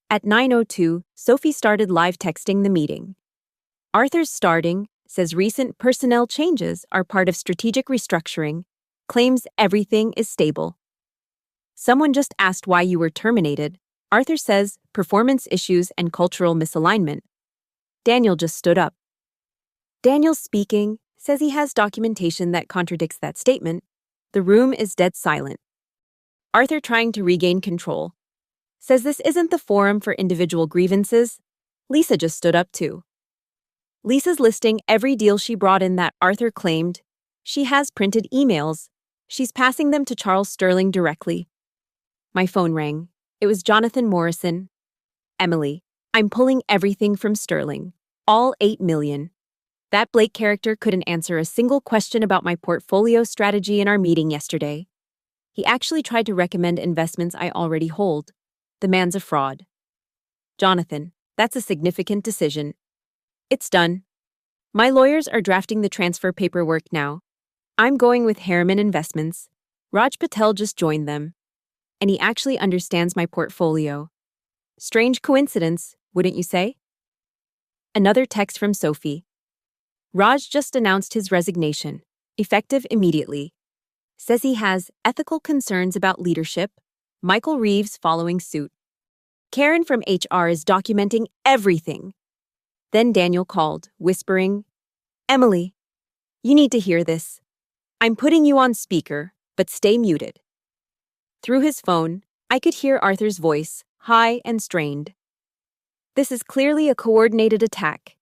At 9:02, Sophie started live texting the meeting. Arthur's starting, says recent personnel changes are part of strategic restructuring, claims everything is stable. Someone just asked why you were terminated. Arthur says performance issues and cultural misalignment. Daniel just stood up. Daniel's speaking, says he has documentation that contradicts that statement. The room is dead silent. Arthur, trying to regain control, says this isn't the forum for individual grievances. Lisa just stood up too. Lisa's listing every deal she brought in that Arthur claimed. She has printed emails. She's passing them to Charles Sterling directly. My phone rang. It was Jonathan Morrison. Emily, I'm pulling everything from Sterling. All 8 million. That Blake character couldn't answer a single question about my portfolio strategy in our meeting yesterday. He actually tried to recommend investments I already hold. The man's a fraud. Jonathan, that's a significant decision. It's done. My lawyers are drafting the transfer paperwork now. I'm going with Harriman Investments. Raj Patel just joined them. And he actually understands my portfolio. Strange coincidence, wouldn't you say? Another text from Sophie. Raj just announced his resignation, effective immediately. Says he has ethical concerns about leadership. Michael Reeves following suit. Karen from HR is documenting everything. Then Daniel called, whispering, Emily, you need to hear this. I'm putting you on speaker, but stay muted. Through his phone, I could hear Arthur's voice, high and strained. This is clearly a coordinated attack.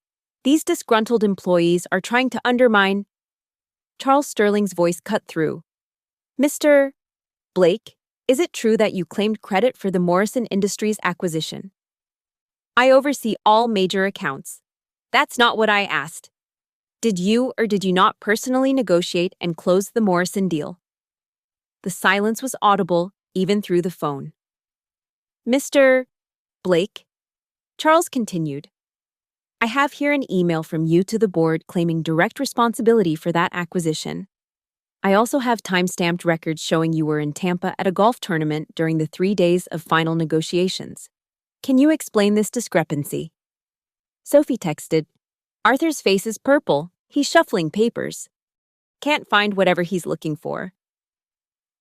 These disgruntled employees are trying to undermine. Charles Sterling's voice cut through. Mr. Blake, is it true that you claimed credit for the Morrison Industries acquisition? I oversee all major accounts. That's not what I asked. Did you or did you not personally negotiate and close the Morrison deal? The silence was audible, even through the phone. Mr. Blake, Charles continued, I have here an email from you to the board claiming direct responsibility for that acquisition. I also have time-stamped records showing you were in Tampa at a golf tournament during the 3 days of final negotiations. Can you explain this discrepancy? Sophie texted, Arthur's face is purple. He's shuffling papers. Can't find whatever he's looking for.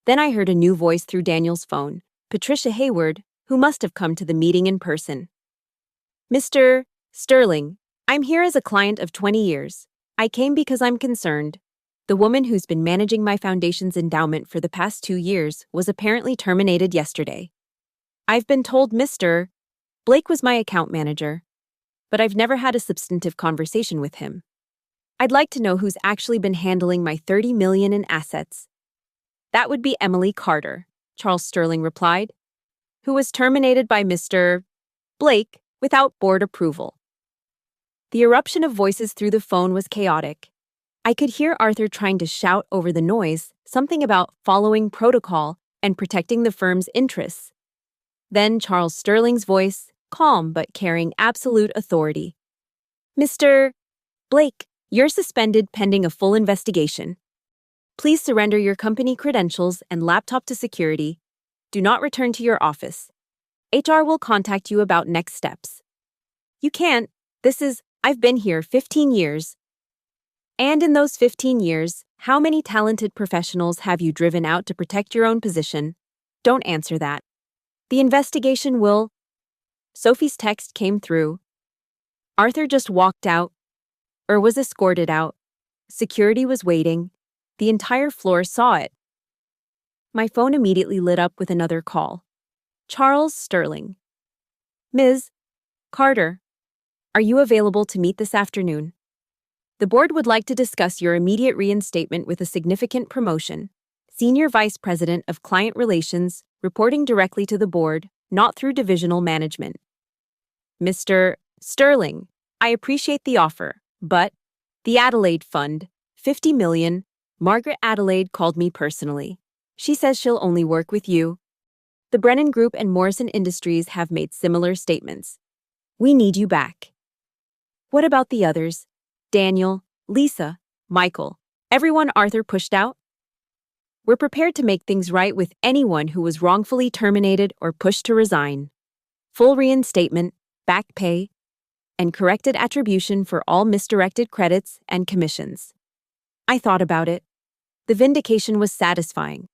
Then I heard a new voice through Daniel's phone, Patricia Hayward, who must have come to the meeting in person. Mr. Sterling, I'm here as a client of 20 years. I came because I'm concerned. The woman who's been managing my foundation's endowment for the past 2 years was apparently terminated yesterday. I've been told Mr. Blake was my account manager. but I've never had a substantive conversation with him. I'd like to know who's actually been handling my $30 million in assets. That would be Emily Carter, Charles Sterling replied, who was terminated by Mr. Blake without board approval. The eruption of voices through the phone was chaotic. I could hear Arthur trying to shout over the noise something about following protocol and protecting the firm's interests. Then Charles Sterling's voice, calm but carrying absolute authority. Mr. Blake, you're suspended pending a full investigation. Please surrender your company credentials and laptop to security. Do not return to your office. HR will contact you about next steps. You can't. I've been here 15 years. And in those 15 years, how many talented professionals have you driven out to protect your own position? Don't answer that. The investigation will. Sophie's text came through. Arthur just walked out, or was escorted out. Security was waiting. The entire floor saw it. My phone immediately lit up with another call. Charles Sterling. Ms. Carter, are you available to meet this afternoon? The board would like to discuss your immediate reinstatement with a significant promotion. Senior Vice President of Client Relations, reporting directly to the board, not through divisional management. Mr. Sterling, I appreciate the offer, but the Adelaide Fund, $50 million, Margaret Adelaide called me personally. She says she'll only work with you. The Brennan Group and Morrison Industries have made similar statements. We need you back. What about the others? Daniel, Lisa, Michael, everyone Arthur pushed out? We're prepared to make things right with anyone who was wrongfully terminated or pushed to resign. Full reinstatement, back pay, and corrected attribution for all misdirected credits and commissions. I thought about it. The vindication was satisfying,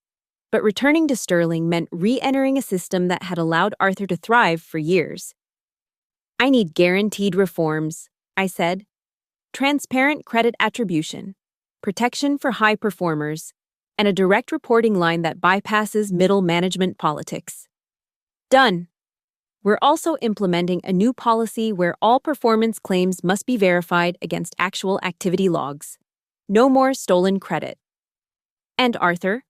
but returning to Sterling meant re-entering a system that had allowed Arthur to thrive for years. I need guaranteed reforms, I said. Transparent credit attribution, protection for high performers, and a direct reporting line that bypasses middle management politics. Done. We're also implementing a new policy where all performance claims must be verified against actual activity logs. No more stolen credit. And Arthur?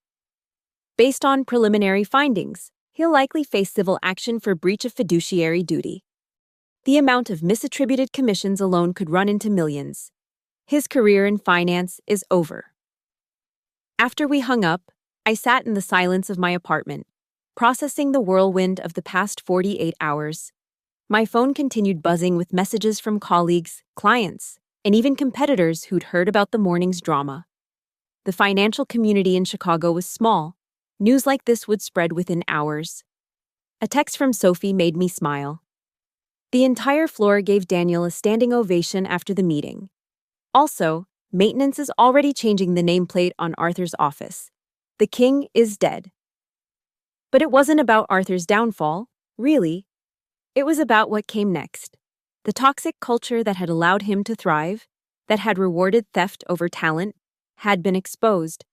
Based on preliminary findings, he'll likely face civil action for breach of fiduciary duty. The amount of misattributed commissions alone could run into millions. His career in finance is over. After we hung up, I sat in the silence of my apartment, processing the whirlwind of the past 48 hours. My phone continued buzzing with messages from colleagues, clients, and even competitors who'd heard about the morning's drama. The financial community in Chicago was small. News like this would spread within hours. A text from Sophie made me smile. The entire floor gave Daniel a standing ovation after the meeting. Also, maintenance is already changing the nameplate on Arthur's office. The king is dead. But it wasn't about Arthur's downfall, really. It was about what came next. The toxic culture that had allowed him to thrive, that had rewarded theft over talent, had been exposed.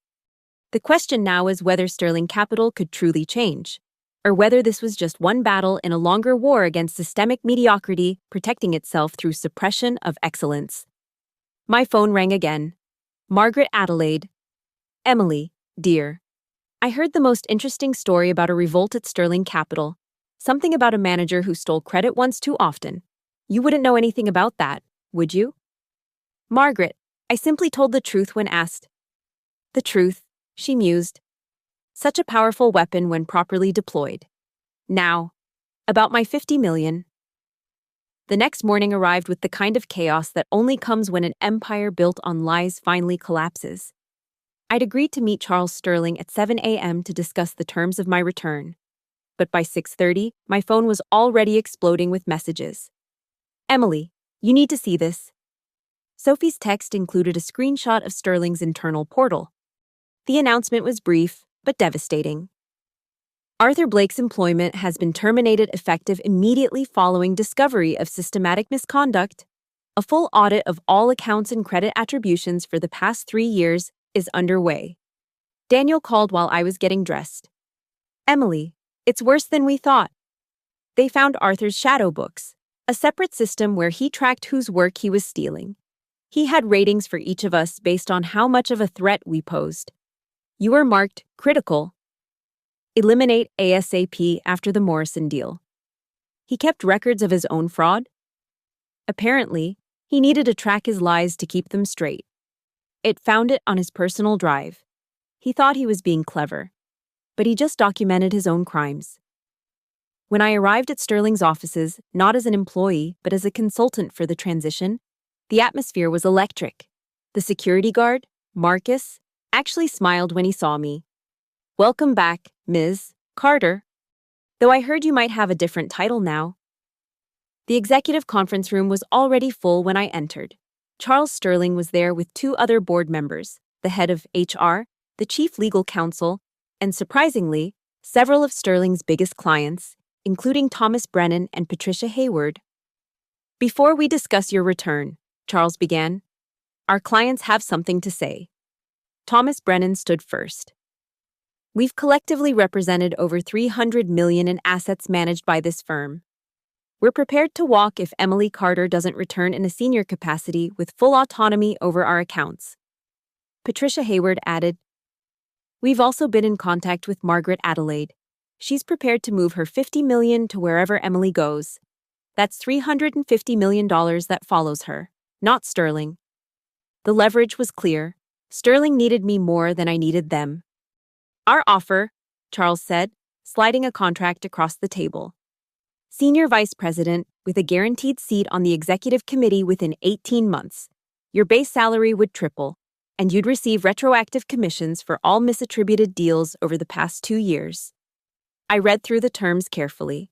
The question now is whether Sterling Capital could truly change, or whether this was just one battle in a longer war against systemic mediocrity protecting itself through suppression of excellence. My phone rang again. Margaret Adelaide. Emily, dear. I heard the most interesting story about a revolt at Sterling Capital. Something about a manager who stole credit once too often. You wouldn't know anything about that, would you? Margaret, I simply told the truth when asked. The truth, she mused. Such a powerful weapon when properly deployed. Now, about my $50 million. The next morning arrived with the kind of chaos that only comes when an empire built on lies finally collapses. I'd agreed to meet Charles Sterling at 7 a.m. to discuss the terms of my return. But by 6:30, my phone was already exploding with messages. Emily, you need to see this. Sophie's text included a screenshot of Sterling's internal portal. The announcement was brief, but devastating. Arthur Blake's employment has been terminated effective immediately following discovery of systematic misconduct. A full audit of all accounts and credit attributions for the past 3 years is underway. Daniel called while I was getting dressed. Emily, it's worse than we thought. They found Arthur's shadow books, a separate system where he tracked whose work he was stealing. He had ratings for each of us based on how much of a threat we posed. You were marked critical. Eliminate ASAP after the Morrison deal. He kept records of his own fraud. Apparently, he needed to track his lies to keep them straight. It found it on his personal drive. He thought he was being clever, but he just documented his own crimes. When I arrived at Sterling's offices, not as an employee, but as a consultant for the transition, the atmosphere was electric. The security guard, Marcus, actually smiled when he saw me. "Welcome back, Ms. Carter. Though I heard you might have a different title now." The executive conference room was already full when I entered. Charles Sterling was there with 2 other board members, the head of HR, the chief legal counsel, and surprisingly, several of Sterling's biggest clients, including Thomas Brennan and Patricia Hayward. "Before we discuss your return," Charles began, "our clients have something to say." Thomas Brennan stood first. "We've collectively represented over $300 million in assets managed by this firm. We're prepared to walk if Emily Carter doesn't return in a senior capacity with full autonomy over our accounts." Patricia Hayward added, "We've also been in contact with Margaret Adelaide. She's prepared to move her $50 million to wherever Emily goes. That's $350 million that follows her, not Sterling." The leverage was clear. Sterling needed me more than I needed them. "Our offer," Charles said, sliding a contract across the table. "Senior Vice President with a guaranteed seat on the executive committee within 18 months. Your base salary would triple, and you'd receive retroactive commissions for all misattributed deals over the past 2 years." I read through the terms carefully.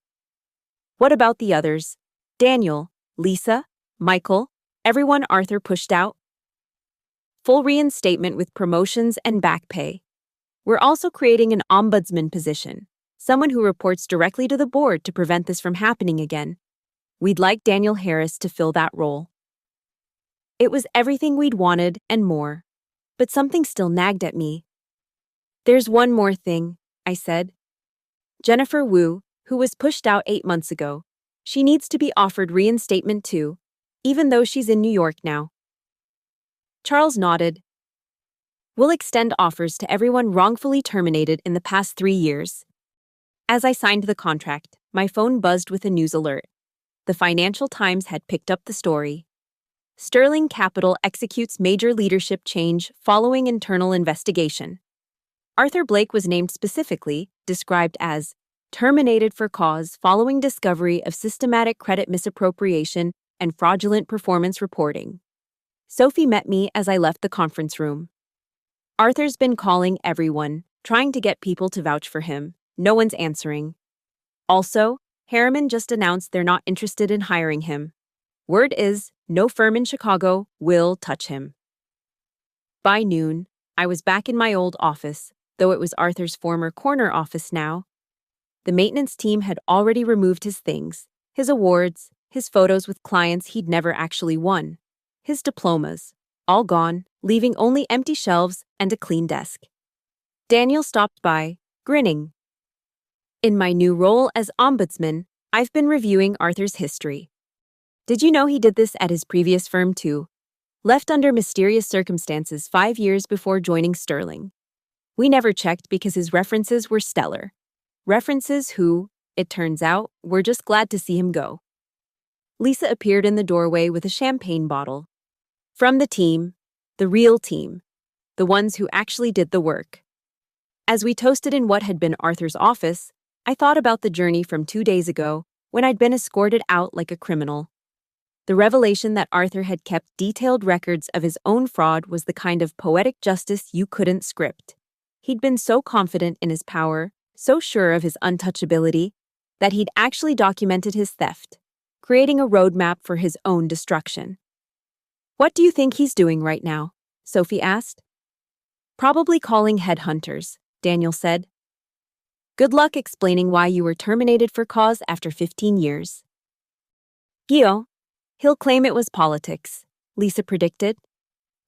"What about the others? Daniel, Lisa, Michael, everyone Arthur pushed out?" "Full reinstatement with promotions and back pay. We're also creating an ombudsman position, someone who reports directly to the board to prevent this from happening again. We'd like Daniel Harris to fill that role." It was everything we'd wanted and more, but something still nagged at me. "There's one more thing," I said. "Jennifer Wu, who was pushed out 8 months ago, she needs to be offered reinstatement too, even though she's in New York now." Charles nodded. "We'll extend offers to everyone wrongfully terminated in the past 3 years. As I signed the contract, my phone buzzed with a news alert. The Financial Times had picked up the story. Sterling Capital executes major leadership change following internal investigation. Arthur Blake was named specifically, described as terminated for cause following discovery of systematic credit misappropriation and fraudulent performance reporting. Sophie met me as I left the conference room. "Arthur's been calling everyone, trying to get people to vouch for him. No one's answering. Also, Harriman just announced they're not interested in hiring him. Word is, no firm in Chicago will touch him." By noon, I was back in my old office, though it was Arthur's former corner office now. The maintenance team had already removed his things, his awards, his photos with clients he'd never actually won, his diplomas, all gone, leaving only empty shelves and a clean desk. Daniel stopped by, grinning. "In my new role as ombudsman, I've been reviewing Arthur's history. Did you know he did this at his previous firm too? Left under mysterious circumstances 5 years before joining Sterling. We never checked because his references were stellar. References who, it turns out, were just glad to see him go." Lisa appeared in the doorway with a champagne bottle. "From the team, the real team, the ones who actually did the work." As we toasted in what had been Arthur's office, I thought about the journey from 2 days ago when I'd been escorted out like a criminal. The revelation that Arthur had kept detailed records of his own fraud was the kind of poetic justice you couldn't script. He'd been so confident in his power, so sure of his untouchability, that he'd actually documented his theft, creating a roadmap for his own destruction. "What do you think he's doing right now?" Sophie asked. "Probably calling headhunters," Daniel said. "Good luck explaining why you were terminated for cause after 15 years. "Gio, he'll claim it was politics," Lisa predicted.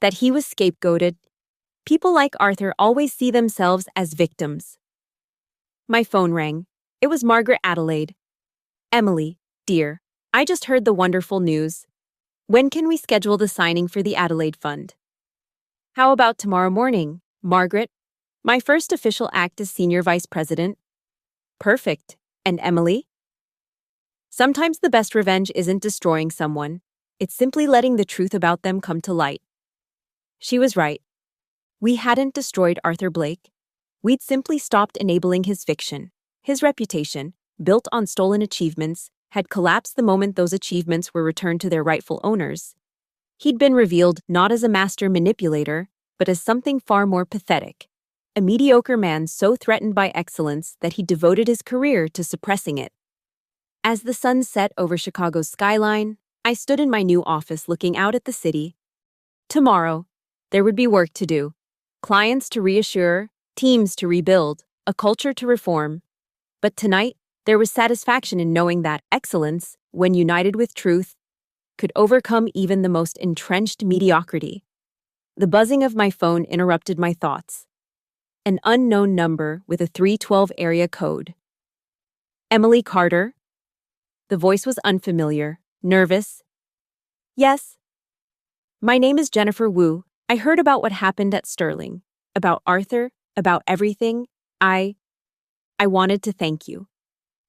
"That he was scapegoated. People like Arthur always see themselves as victims." My phone rang. It was Margaret Adelaide. "Emily, dear, I just heard the wonderful news. When can we schedule the signing for the Adelaide Fund? How about tomorrow morning, Margaret? My first official act as Senior Vice President. Perfect. And Emily? Sometimes the best revenge isn't destroying someone, it's simply letting the truth about them come to light. She was right. We hadn't destroyed Arthur Blake. We'd simply stopped enabling his fiction. His reputation, built on stolen achievements, had collapsed the moment those achievements were returned to their rightful owners. He'd been revealed not as a master manipulator, but as something far more pathetic. A mediocre man so threatened by excellence that he devoted his career to suppressing it. As the sun set over Chicago's skyline, I stood in my new office looking out at the city. Tomorrow, there would be work to do. Clients to reassure, teams to rebuild, a culture to reform. But tonight, there was satisfaction in knowing that excellence, when united with truth, could overcome even the most entrenched mediocrity. The buzzing of my phone interrupted my thoughts. An unknown number with a 312 area code. Emily Carter? The voice was unfamiliar, nervous. Yes. My name is Jennifer Wu. I heard about what happened at Sterling, about Arthur, about everything. I wanted to thank you.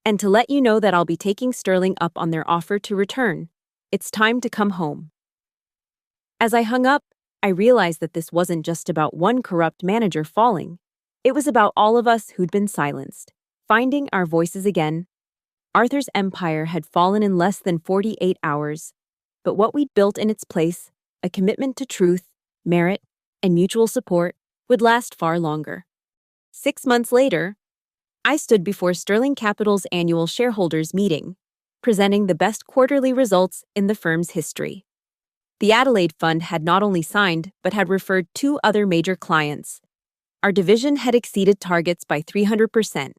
And to let you know that I'll be taking Sterling up on their offer to return. It's time to come home. As I hung up, I realized that this wasn't just about one corrupt manager falling. It was about all of us who'd been silenced, finding our voices again. Arthur's empire had fallen in less than 48 hours, but what we'd built in its place, a commitment to truth, merit, and mutual support, would last far longer. 6 months later, I stood before Sterling Capital's annual shareholders meeting, presenting the best quarterly results in the firm's history. The Adelaide Fund had not only signed, but had referred 2 other major clients. Our division had exceeded targets by 300%,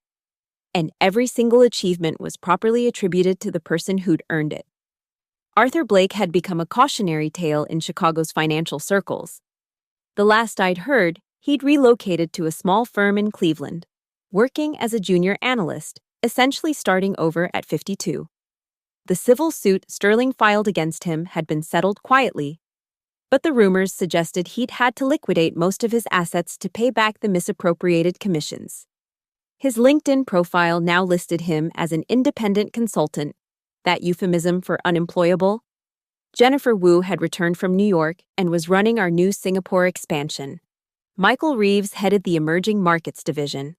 and every single achievement was properly attributed to the person who'd earned it. Arthur Blake had become a cautionary tale in Chicago's financial circles. The last I'd heard, he'd relocated to a small firm in Cleveland, working as a junior analyst, essentially starting over at 52. The civil suit Sterling filed against him had been settled quietly, but the rumors suggested he'd had to liquidate most of his assets to pay back the misappropriated commissions. His LinkedIn profile now listed him as an independent consultant, that euphemism for unemployable. Jennifer Wu had returned from New York and was running our new Singapore expansion. Michael Reeves headed the emerging markets division.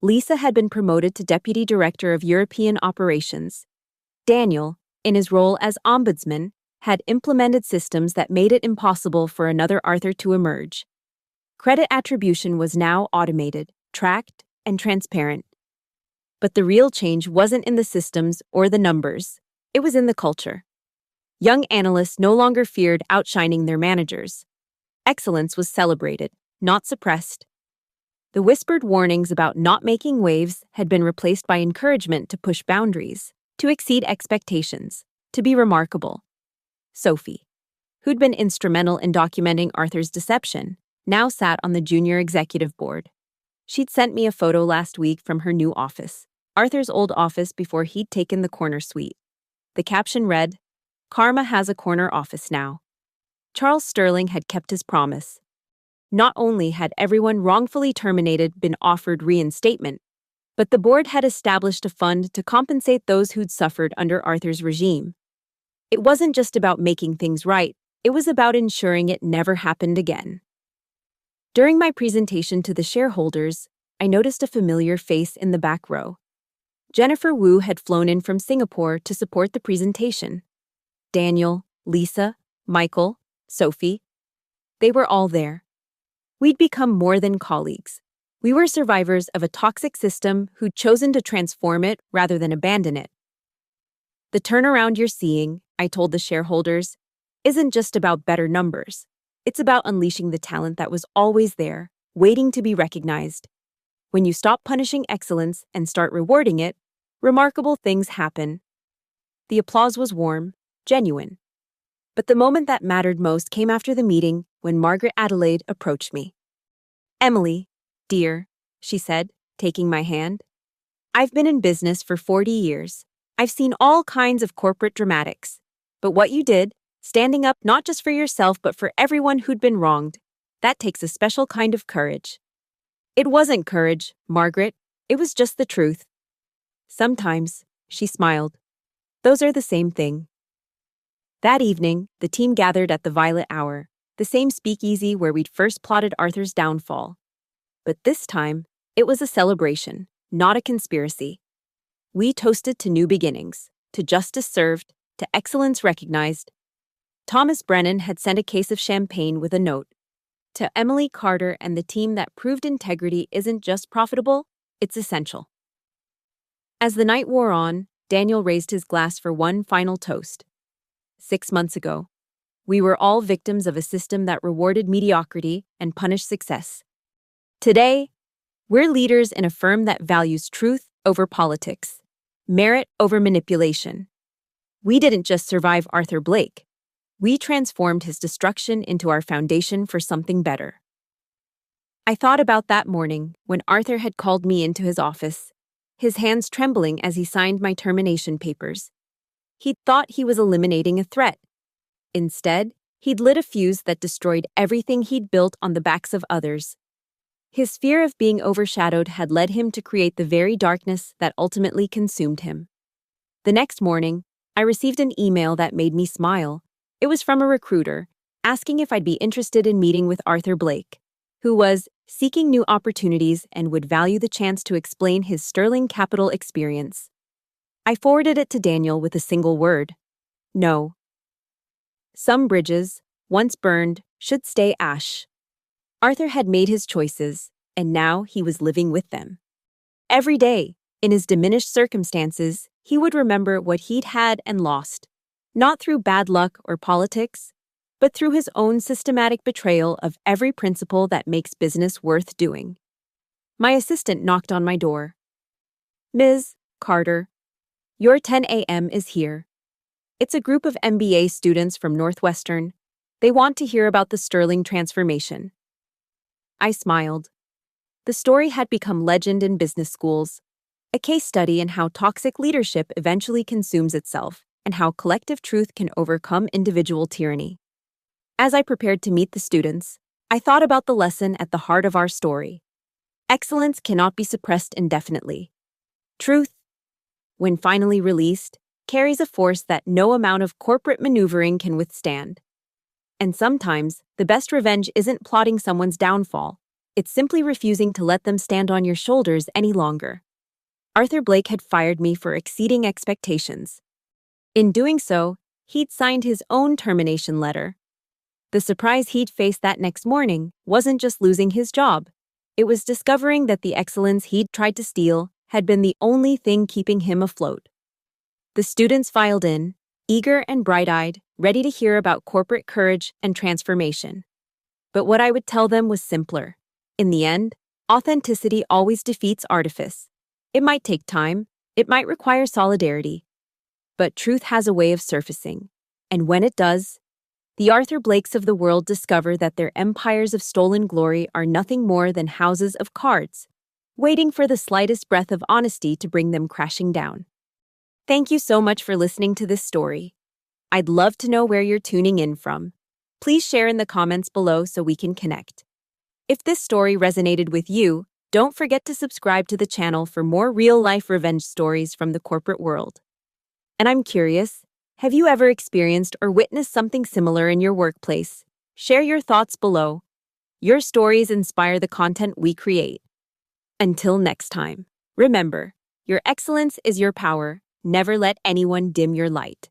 Lisa had been promoted to Deputy Director of European Operations. Daniel, in his role as Ombudsman, had implemented systems that made it impossible for another Arthur to emerge. Credit attribution was now automated, tracked, and transparent. But the real change wasn't in the systems or the numbers. It was in the culture. Young analysts no longer feared outshining their managers. Excellence was celebrated, not suppressed. The whispered warnings about not making waves had been replaced by encouragement to push boundaries, to exceed expectations, to be remarkable. Sophie, who'd been instrumental in documenting Arthur's deception, now sat on the junior executive board. She'd sent me a photo last week from her new office, Arthur's old office before he'd taken the corner suite. The caption read, "Karma has a corner office now." Charles Sterling had kept his promise. Not only had everyone wrongfully terminated been offered reinstatement, but the board had established a fund to compensate those who'd suffered under Arthur's regime. It wasn't just about making things right, it was about ensuring it never happened again. During my presentation to the shareholders, I noticed a familiar face in the back row. Jennifer Wu had flown in from Singapore to support the presentation. Daniel, Lisa, Michael, Sophie, they were all there. We'd become more than colleagues. We were survivors of a toxic system who'd chosen to transform it rather than abandon it. The turnaround you're seeing, I told the shareholders, isn't just about better numbers. It's about unleashing the talent that was always there, waiting to be recognized. When you stop punishing excellence and start rewarding it, remarkable things happen. The applause was warm, genuine. But the moment that mattered most came after the meeting when Margaret Adelaide approached me. "Emily, dear," she said, taking my hand. "I've been in business for 40 years. I've seen all kinds of corporate dramatics. But what you did, standing up not just for yourself but for everyone who'd been wronged, that takes a special kind of courage. It wasn't courage, Margaret. It was just the truth. Sometimes, she smiled. Those are the same thing. That evening, the team gathered at the Violet Hour, the same speakeasy where we'd first plotted Arthur's downfall. But this time, it was a celebration, not a conspiracy. We toasted to new beginnings, to justice served, to excellence recognized. Thomas Brennan had sent a case of champagne with a note. To Emily Carter and the team that proved integrity isn't just profitable, it's essential. As the night wore on, Daniel raised his glass for one final toast. 6 months ago, we were all victims of a system that rewarded mediocrity and punished success. Today, we're leaders in a firm that values truth over politics, merit over manipulation. We didn't just survive Arthur Blake. We transformed his destruction into our foundation for something better. I thought about that morning when Arthur had called me into his office, his hands trembling as he signed my termination papers. He'd thought he was eliminating a threat. Instead, he'd lit a fuse that destroyed everything he'd built on the backs of others. His fear of being overshadowed had led him to create the very darkness that ultimately consumed him. The next morning, I received an email that made me smile. It was from a recruiter, asking if I'd be interested in meeting with Arthur Blake, who was seeking new opportunities and would value the chance to explain his sterling capital experience. I forwarded it to Daniel with a single word: no. Some bridges, once burned, should stay ash. Arthur had made his choices, and now he was living with them. Every day, in his diminished circumstances, he would remember what he'd had and lost, not through bad luck or politics, but through his own systematic betrayal of every principle that makes business worth doing. My assistant knocked on my door. "Ms. Carter, your 10 a.m. is here. It's a group of MBA students from Northwestern. They want to hear about the Sterling transformation." I smiled. The story had become legend in business schools, a case study in how toxic leadership eventually consumes itself and how collective truth can overcome individual tyranny. As I prepared to meet the students, I thought about the lesson at the heart of our story. Excellence cannot be suppressed indefinitely. Truth, when finally released, carries a force that no amount of corporate maneuvering can withstand. And sometimes, the best revenge isn't plotting someone's downfall. It's simply refusing to let them stand on your shoulders any longer. Arthur Blake had fired me for exceeding expectations. In doing so, he'd signed his own termination letter. The surprise he'd faced that next morning wasn't just losing his job. It was discovering that the excellence he'd tried to steal had been the only thing keeping him afloat. The students filed in, eager and bright-eyed, ready to hear about corporate courage and transformation. But what I would tell them was simpler. In the end, authenticity always defeats artifice. It might take time, it might require solidarity, but truth has a way of surfacing, and when it does, the Arthur Blakes of the world discover that their empires of stolen glory are nothing more than houses of cards, waiting for the slightest breath of honesty to bring them crashing down. Thank you so much for listening to this story. I'd love to know where you're tuning in from. Please share in the comments below so we can connect. If this story resonated with you, don't forget to subscribe to the channel for more real-life revenge stories from the corporate world. And I'm curious, have you ever experienced or witnessed something similar in your workplace? Share your thoughts below. Your stories inspire the content we create. Until next time, remember, your excellence is your power. Never let anyone dim your light.